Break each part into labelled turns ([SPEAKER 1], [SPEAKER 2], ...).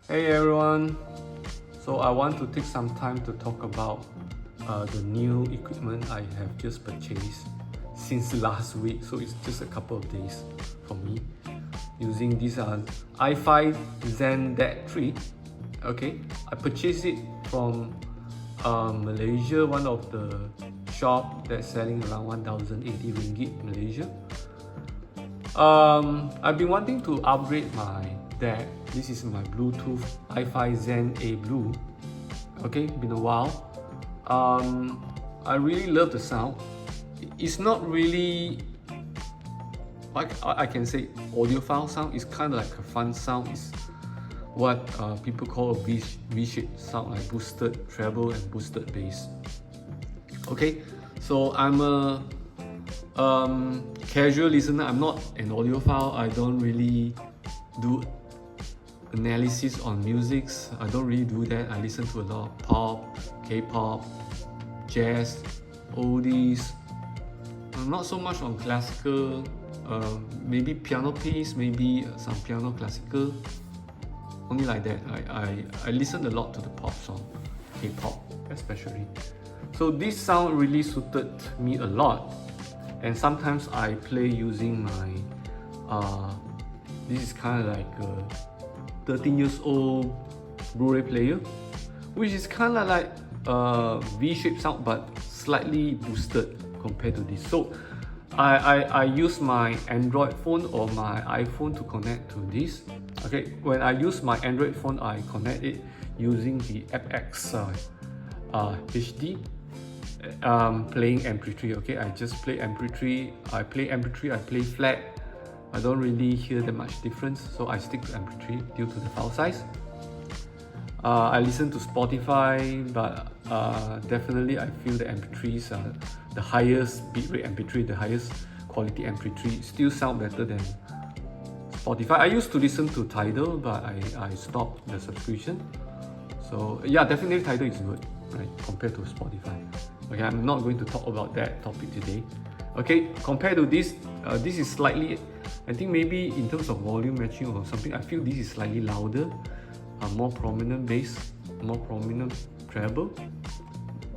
[SPEAKER 1] Hey everyone, so I want to take some time to talk about the new equipment I have just purchased since last week, so it's just a couple of days for me using this i5 Zen DAC 3. Okay, I purchased it from Malaysia, one of the shop that's selling around 1080 ringgit Malaysia. I've been wanting to upgrade my DAC. This is my Bluetooth i5 Zen A Blue. Okay, been a while. I really love the sound. It's not really, like I can say, audiophile sound. It's kind of like a fun sound. It's what people call a V-shaped sound, like boosted treble and boosted bass. Okay, so I'm a casual listener. I'm not an audiophile. I don't really do analysis on musics. I don't really do that. I listen to a lot of pop, K-pop, jazz, oldies. Not so much on classical. Maybe piano piece, maybe some piano classical. Only like that. I listen a lot to the pop song, K-pop especially. So this sound really suited me a lot. And sometimes I play using my this is kind of like a 13 years old Blu-ray player, which is kind of like a V-shaped sound but slightly boosted compared to this. So I use my Android phone or my iPhone to connect to this. Okay, when I use my Android phone, I connect it using the FX HD playing MP3. Okay, I just play MP3. I play flat. I don't really hear that much difference, so I stick to MP3 due to the file size. I listen to Spotify, but definitely I feel the MP3s are the highest bitrate MP3, the highest quality MP3 still sound better than Spotify. I used to listen to Tidal, but I stopped the subscription. So yeah, definitely Tidal is good, right, compared to Spotify. Okay, I'm not going to talk about that topic today. Okay, compared to this, this is slightly, I think maybe in terms of volume matching or something, I feel this is slightly louder, more prominent bass, more prominent treble.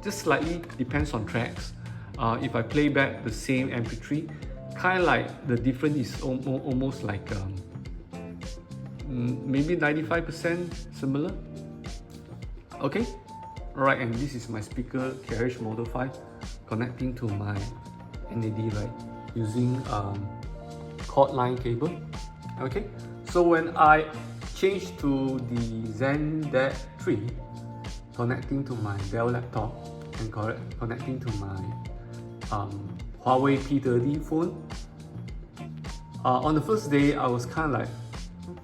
[SPEAKER 1] Just slightly depends on tracks. If I play back the same MP3, kind of like the difference is almost like maybe 95% similar. Okay, alright, and this is my speaker Carriage Model 5 connecting to my NAD, right, using cord line cable. Okay, so when I change to the Zen DAC 3, connecting to my Dell laptop and connecting to my Huawei P30 phone, on the first day I was kind of like,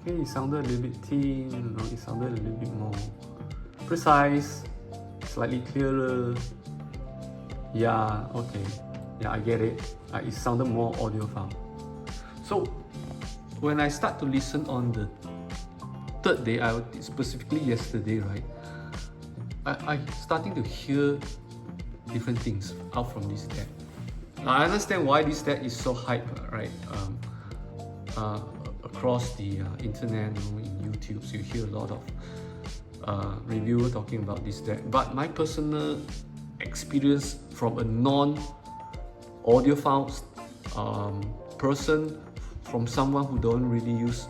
[SPEAKER 1] okay, it sounded a little bit thin, you know, it sounded a little bit more precise, slightly clearer. Yeah, okay, yeah, I get it. It sounded more audiophile. So when I start to listen on the third day, specifically yesterday, right, I starting to hear different things out from this DAC. Now, I understand why this DAC is so hyped, right? Across the internet, you know, in YouTube, so you hear a lot of reviewer talking about this DAC. But my personal experience from a non-audiophile person, from someone who don't really use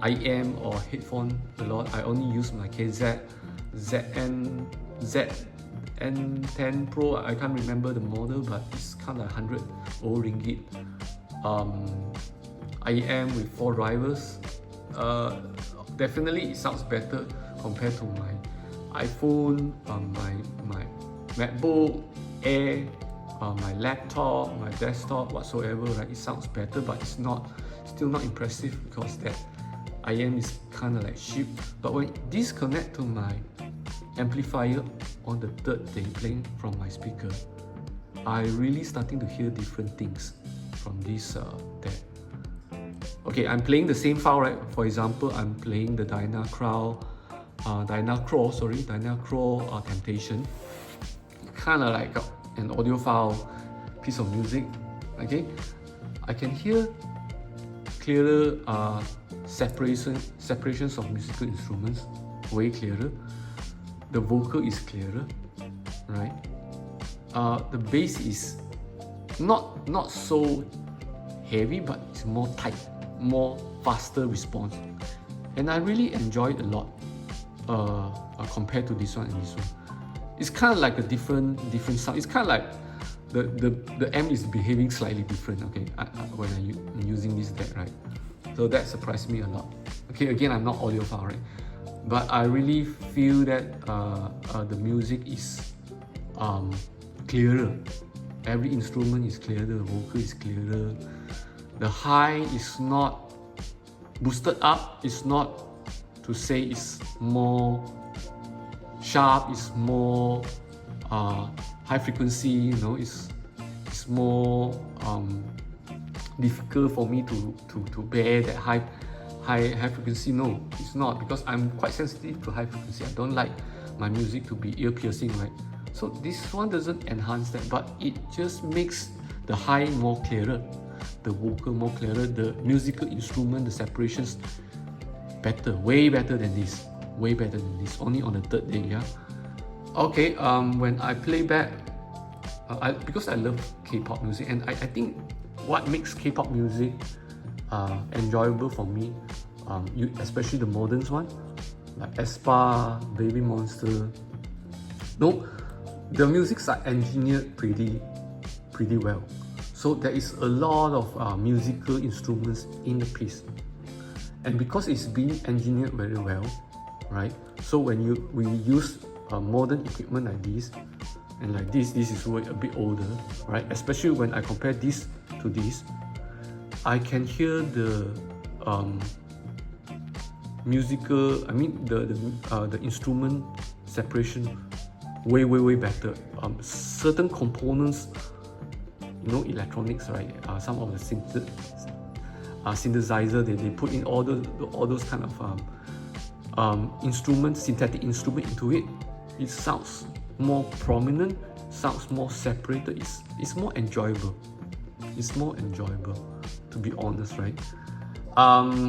[SPEAKER 1] IM or headphone a lot, I only use my ZN10 Pro. I can't remember the model, but it's kind of 100 ringgit. IM with 4 drivers. Definitely it sounds better compared to my iPhone, my MacBook Air, my laptop, my desktop, whatsoever, right? It sounds better, but it's still not impressive because that IM is kind of like cheap. But when this connect to my amplifier on the third day playing from my speaker, I really starting to hear different things from this DAC. Okay, I'm playing the same file, right? For example, I'm playing the Dynacrawl Temptation. Kind of like an audiophile piece of music. Okay, I can hear clearer separations of musical instruments way clearer. The vocal is clearer, right? The bass is not so heavy, but it's more tight, more faster response, and I really enjoy it a lot compared to this one and this one. It's kind of like a different sound. It's kind of like the amp is behaving slightly different, okay, when I'm using this deck, right? So that surprised me a lot. Okay, again, I'm not audiophile, right? But I really feel that the music is clearer. Every instrument is clearer, the vocal is clearer. The high is not boosted up. It's not to say it's more sharp, it's more high frequency, you know, it's more difficult for me to bear that high frequency. No, it's not, because I'm quite sensitive to high frequency. I don't like my music to be ear piercing, right? So this one doesn't enhance that, but it just makes the high more clearer, the vocal more clearer, the musical instrument, the separations better, way better than this, way better than this. Only on the third day, yeah. Okay, when I play back, because I love K-pop music, and I think what makes K-pop music enjoyable for me, especially the modern one, like aespa, Baby Monster. No, the musics are engineered pretty well. So there is a lot of musical instruments in the piece, and because it's being engineered very well, right? So when we use modern equipment like this, and like this is way a bit older, right? Especially when I compare this to this, I can hear the musical, I mean the instrument separation way better. Certain components, you know, electronics, right? Some of the synthesizer, they put in all those kind of synthetic instrument into it. It sounds more prominent, sounds more separated. It's more enjoyable. It's more enjoyable, to be honest, right?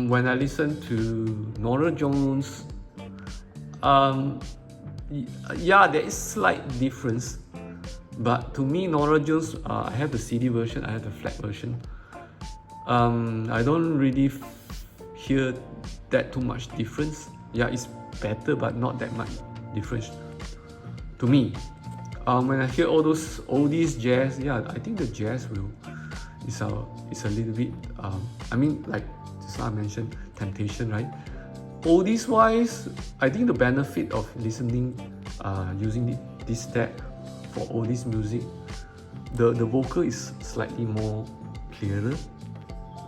[SPEAKER 1] When I listen to Norah Jones, yeah, there is slight difference, but to me, Norah Jones, I have the CD version, I have the flat version. I don't really hear that too much difference. Yeah, it's better, but not that much difference to me. When I hear all those oldies jazz, yeah, I think the jazz is a little bit, I mean, like just now I mentioned Temptation, right? Oldies wise, I think the benefit of listening, using this deck for oldies music, the vocal is slightly more clearer.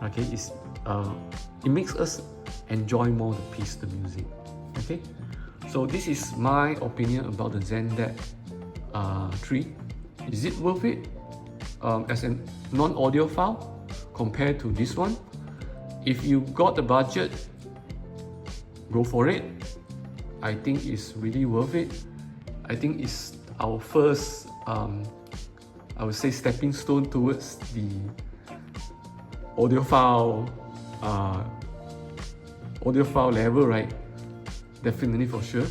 [SPEAKER 1] Okay, it makes us enjoy more the piece, the music. Okay, so this is my opinion about the Zen Deck 3. Is it worth it as a non-audiophile compared to this one? If you got the budget, go for it. I think it's really worth it. I think it's our first, I would say, stepping stone towards the audiophile level, right? Definitely, for sure.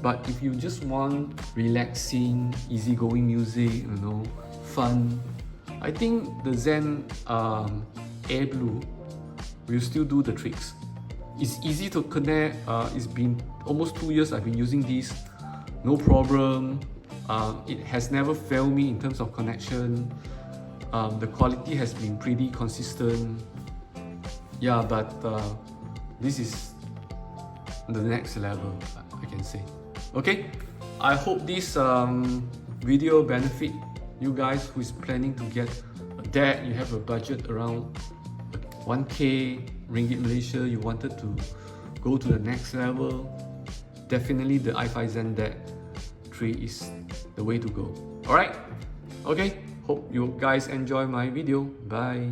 [SPEAKER 1] But if you just want relaxing, easygoing music, you know, fun, I think the Zen Air Blue will still do the tricks. It's easy to connect. It's been almost 2 years I've been using this, no problem. It has never failed me in terms of connection. The quality has been pretty consistent. Yeah, but this is the next level, I can say. Okay, I hope this video benefit you guys who is planning to get a deck. You have a budget around 1K ringgit Malaysia, you wanted to go to the next level. Definitely the i5 Zen Deck 3 is the way to go. Alright, okay, hope you guys enjoy my video. Bye.